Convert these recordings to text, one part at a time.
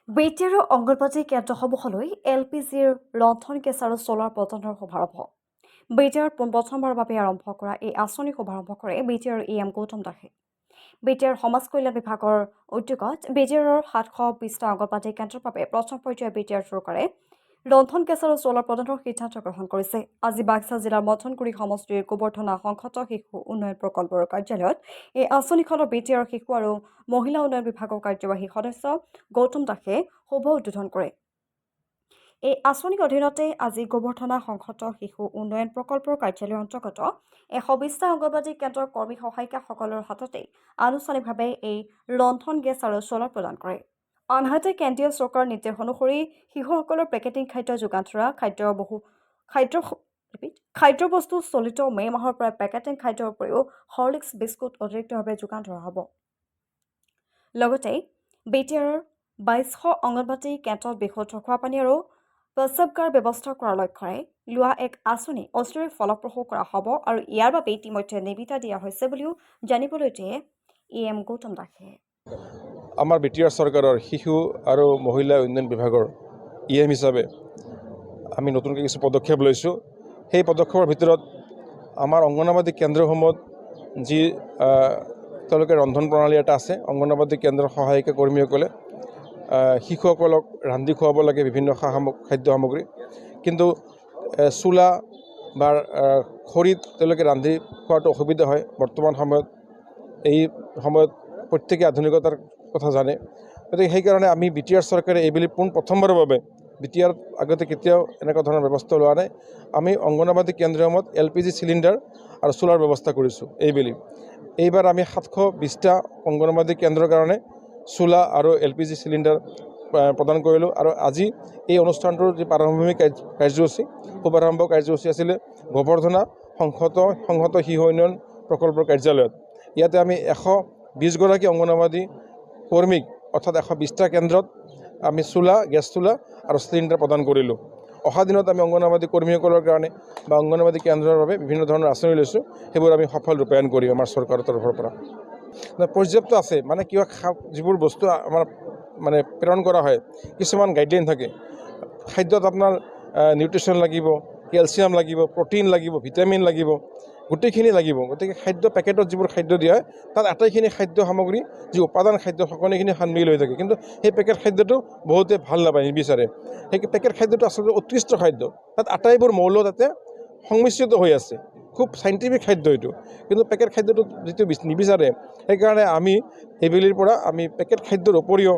বেটিয়াৰ অংগনবাদী কেন্দ্ৰসমূহলৈ LPGৰ ৰন্ধন গেছ আৰু ছ'লাৰ প্ৰদানৰ শুভাৰম্ভ। বেটিয়াৰ পোনপ্ৰথমবাৰৰ বাবে আৰম্ভ কৰা এই আঁচনিৰ শুভাৰম্ভ কৰে বেটিয়াৰ AM গৌতম দাসে। বেটিয়াৰ সমাজ কল্যাণ বিভাগৰ উদ্যোগত বেটিয়াৰৰ 720টা অংগনবাদী কেন্দ্ৰৰ বাবে প্ৰথম পৰ্যায়ৰ বেটিয়াৰ চৰকাৰে ৰন্ধন গেছ আৰু ছ'লাৰ প্ৰদানৰ সিদ্ধান্ত গ্ৰহণ কৰিছে। আজি বাক্সা জিলাৰ মথনগুৰি সমষ্টিৰ গোবৰ্ধনা সংহত শিশু উন্নয়ন প্ৰকল্পৰ কাৰ্যালয়ত এই আঁচনিখনৰ বেটিয়াৰ শিশু আৰু মহিলা উন্নয়ন বিভাগৰ কাৰ্যবাহী সদস্য গৌতম দাসে শুভ উদ্বোধন কৰে। এই আঁচনিৰ অধীনতে আজি গোবৰ্ধনা সংহত শিশু উন্নয়ন প্ৰকল্পৰ কাৰ্যালয়ৰ অন্তৰ্গত 120টা অংগনবাদী কেন্দ্ৰৰ কৰ্মী সহায়িকাসকলৰ হাততে আনুষ্ঠানিকভাৱে এই ৰন্ধন গেছ আৰু ছ'লাৰ প্ৰদান কৰে। আনহাতে কেন্দ্ৰীয় চৰকাৰৰ নিৰ্দেশ অনুসৰি শিশুসকলৰ পেকেটিং খাদ্য যোগান ধৰা খাদ্যবস্তু চলিত মে' মাহৰ পৰা পেকেটিং খাদ্যৰ উপৰিও হৰলিক্স বিস্কুট অতিৰিক্তভাৱে যোগান ধৰা হ'ব। লগতে বেটিয়াৰৰ 2200 অংগনবাদী কেন্দ্ৰত বিশুদ্ধ খোৱাপানী আৰু প্ৰস্ৰাৱগাৰ ব্যৱস্থা কৰাৰ লক্ষ্যৰে লোৱা এক আঁচনি অচিৰেই ফলপ্ৰসূ কৰা হ'ব আৰু ইয়াৰ বাবে ইতিমধ্যে নিবিদা দিয়া হৈছে বুলিও জানিবলৈ দিয়ে AM গৌতম দাসে। আমাৰ বেটিয়াৰ চৰকাৰৰ শিশু আৰু মহিলা উন্নয়ন বিভাগৰ AM হিচাপে আমি নতুনকৈ কিছু পদক্ষেপ লৈছোঁ। সেই পদক্ষেপৰ ভিতৰত আমাৰ অংগনবাদী কেন্দ্ৰসমূহত যি তেওঁলোকে ৰন্ধন প্ৰণালী এটা আছে। অংগনবাদী কেন্দ্ৰৰ সহায়িকা কৰ্মীসকলে শিশুসকলক ৰান্ধি খুৱাব লাগে বিভিন্ন খাদ্য সামগ্ৰী, কিন্তু চুলা বা খৰিত তেওঁলোকে ৰান্ধি খোৱাটো অসুবিধা হয়। বৰ্তমান সময়ত এই সময়ত প্ৰত্যেকে আধুনিকতাৰ কথা জানে, গতিকে সেইকাৰণে আমি বেটিয়াৰ চৰকাৰে এইবুলি প্ৰথমবাৰৰ বাবে বেটিয়াৰ আগতে কেতিয়াও এনেকুৱা ধৰণৰ ব্যৱস্থা লোৱা নাই। আমি অংগনবাদী কেন্দ্ৰসমূহত LPG চিলিণ্ডাৰ আৰু চুলাৰ ব্যৱস্থা কৰিছোঁ এইবুলি। এইবাৰ আমি 720টা অংগনবাদী কেন্দ্ৰৰ কাৰণে চুলা আৰু LPG চিলিণ্ডাৰ প্ৰদান কৰিলোঁ। আৰু আজি এই অনুষ্ঠানটোৰ যি প্ৰাৰম্ভিক কাৰ্যসূচী শুভাৰম্ভ কাৰ্যসূচী আছিলে গোবৰ্ধনা সংহত শিশু উন্নয়ন প্ৰকল্পৰ কাৰ্যালয়ত। ইয়াতে আমি 120গৰাকী অংগনবাদী কৰ্মীক অৰ্থাৎ 120টা কেন্দ্ৰত আমি গেছ চুলা আৰু চিলিণ্ডাৰ প্ৰদান কৰিলোঁ। অহা দিনত আমি অংগনবাদী কৰ্মীসকলৰ কাৰণে বা অংগনবাদী কেন্দ্ৰৰ বাবে বিভিন্ন ধৰণৰ আঁচনি লৈছোঁ। সেইবোৰ আমি সফল ৰূপায়ণ কৰিম আমাৰ চৰকাৰৰ তৰফৰ পৰা। পৰ্যাপ্ত আছে, মানে কিবা যিবোৰ বস্তু আমাৰ মানে প্ৰেৰণ কৰা হয়, কিছুমান গাইডলাইন থাকে। খাদ্যত আপোনাৰ নিউট্ৰিশ্যন লাগিব, কেলছিয়াম লাগিব, প্ৰ'টিন লাগিব, ভিটামিন লাগিব, গোটেইখিনি লাগিব। গতিকে খাদ্য পেকেটত যিবোৰ খাদ্য দিয়া হয় তাত আটাইখিনি খাদ্য সামগ্ৰী যি উপাদান খাদ্য সকলোখিনি সামিল হৈ থাকে, কিন্তু সেই পেকেট খাদ্যটো বহুতে ভাল নাপায়, নিবিচাৰে। সেই পেকেট খাদ্যটো আচলতে উৎকৃষ্ট খাদ্য, তাত আটাইবোৰ মৌল তাতে সংমিশ্ৰিত হৈ আছে, খুব চাইণ্টিফিক খাদ্য এইটো, কিন্তু পেকেট খাদ্যটো যিটো নিবিচাৰে। সেইকাৰণে আমি এইবেলিৰ পৰা আমি পেকেট খাদ্যৰ উপৰিও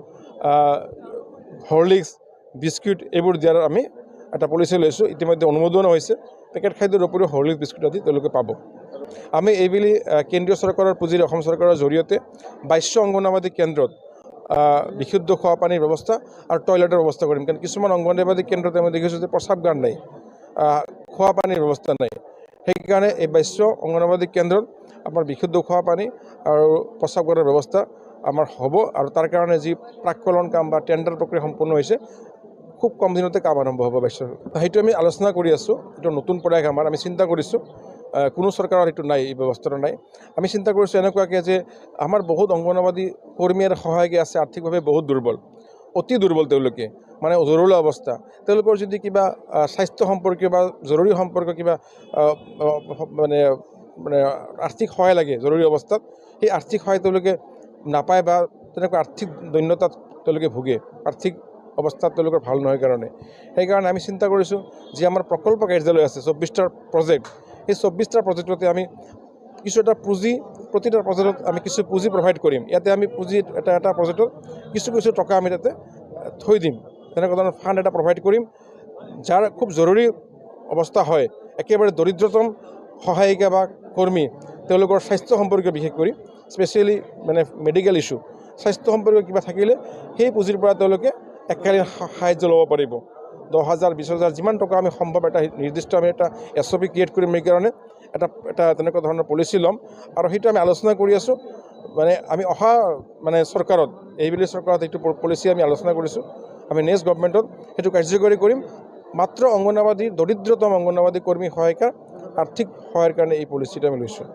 হৰলিক্স বিস্কুট এইবোৰ দিয়াৰ আমি এটা পলিচি লৈছোঁ। ইতিমধ্যে অনুমোদনো হৈছে। পেকেট খাদ্যৰ উপৰিও হৰলিক্স বিস্কুট আদি তেওঁলোকে পাব। আমি এইবুলি কেন্দ্ৰীয় চৰকাৰৰ পুঁজিৰে অসম চৰকাৰৰ জৰিয়তে 2200 অংগনবাদী কেন্দ্ৰত বিশুদ্ধ খোৱাপানীৰ ব্যৱস্থা আৰু টয়লেটৰ ব্যৱস্থা কৰিম। কাৰণ কিছুমান অংগনবাদী কেন্দ্ৰত আমি দেখিছোঁ যে প্ৰস্ৰাৱগাৰ নাই, খোৱাপানীৰ ব্যৱস্থা নাই। সেইকাৰণে এই 2200 অংগনবাদী কেন্দ্ৰত আমাৰ বিশুদ্ধ খোৱাপানী আৰু প্ৰস্ৰাৱগাৰৰ ব্যৱস্থা আমাৰ হ'ব। আৰু তাৰ কাৰণে যি প্ৰাক্কলন কাম বা টেণ্ডাৰ প্ৰক্ৰিয়া সম্পূৰ্ণ হৈছে, খুব কম দিনতে কাম আৰম্ভ হ'ব 2200। সেইটো আমি আলোচনা কৰি আছোঁ। এইটো নতুন প্ৰয়াস আমাৰ, আমি চিন্তা কৰিছোঁ। কোনো চৰকাৰৰ এইটো নাই, এই ব্যৱস্থাটো নাই। আমি চিন্তা কৰিছোঁ এনেকুৱাকৈ যে আমাৰ বহুত অংগনবাদী কৰ্মী আৰু সহায়িকা আছে, আৰ্থিকভাৱে বহুত দুৰ্বল, অতি দুৰ্বল তেওঁলোকে, মানে জৰুৰী অৱস্থা। তেওঁলোকৰ যদি কিবা স্বাস্থ্য সম্পৰ্কীয় বা জৰুৰী সম্পৰ্কীয় কিবা মানে আৰ্থিক সহায় লাগে জৰুৰী অৱস্থাত, সেই আৰ্থিক সহায় তেওঁলোকে নাপায় বা তেনেকুৱা আৰ্থিক দৈন্যতাত তেওঁলোকে ভোগে, আৰ্থিক অৱস্থাত তেওঁলোকৰ ভাল নহয় কাৰণে। সেইকাৰণে আমি চিন্তা কৰিছোঁ যে আমাৰ প্ৰকল্প কাৰ্যালয় আছে 24টা প্ৰজেক্ট, সেই 24টা প্ৰজেক্টতে আমি কিছু এটা পুঁজি, প্ৰতিটা প্ৰজেক্টত আমি কিছু পুঁজি প্ৰভাইড কৰিম। ইয়াতে আমি পুঁজি এটা প্ৰজেক্টত কিছু টকা আমি তাতে থৈ দিম, তেনেকুৱা ধৰণৰ ফাণ্ড এটা প্ৰভাইড কৰিম। যাৰ খুব জৰুৰী অৱস্থা হয়, একেবাৰে দৰিদ্ৰতম সহায়িকা বা কৰ্মী, তেওঁলোকৰ স্বাস্থ্য সম্পৰ্কীয় বিশেষ কৰি স্পেচিয়েলি মানে মেডিকেল ইছ্যু, স্বাস্থ্য সম্পৰ্কীয় কিবা থাকিলে সেই পুঁজিৰ পৰা তেওঁলোকে এককালীন সাহায্য ল'ব পাৰিব। 10,000 20,000 যিমান টকা আমি সম্ভৱ এটা নিৰ্দিষ্ট আমি এটা SOP ক্ৰিয়েট কৰিম। সেইকাৰণে এটা তেনেকুৱা ধৰণৰ পলিচি ল'ম আৰু সেইটো আমি আলোচনা কৰি আছোঁ। মানে আমি অহা চৰকাৰত, এইবেলি চৰকাৰত এইটো পলিচি আমি আলোচনা কৰিছোঁ। আমি নেক্সট গভৰ্ণমেণ্টত সেইটো কাৰ্যকৰী কৰিম। মাত্ৰ দৰিদ্ৰতম অংগনবাদী কৰ্মী সহায়িকাৰ আৰ্থিক সহায়ৰ কাৰণে এই পলিচিটো আমি লৈছোঁ।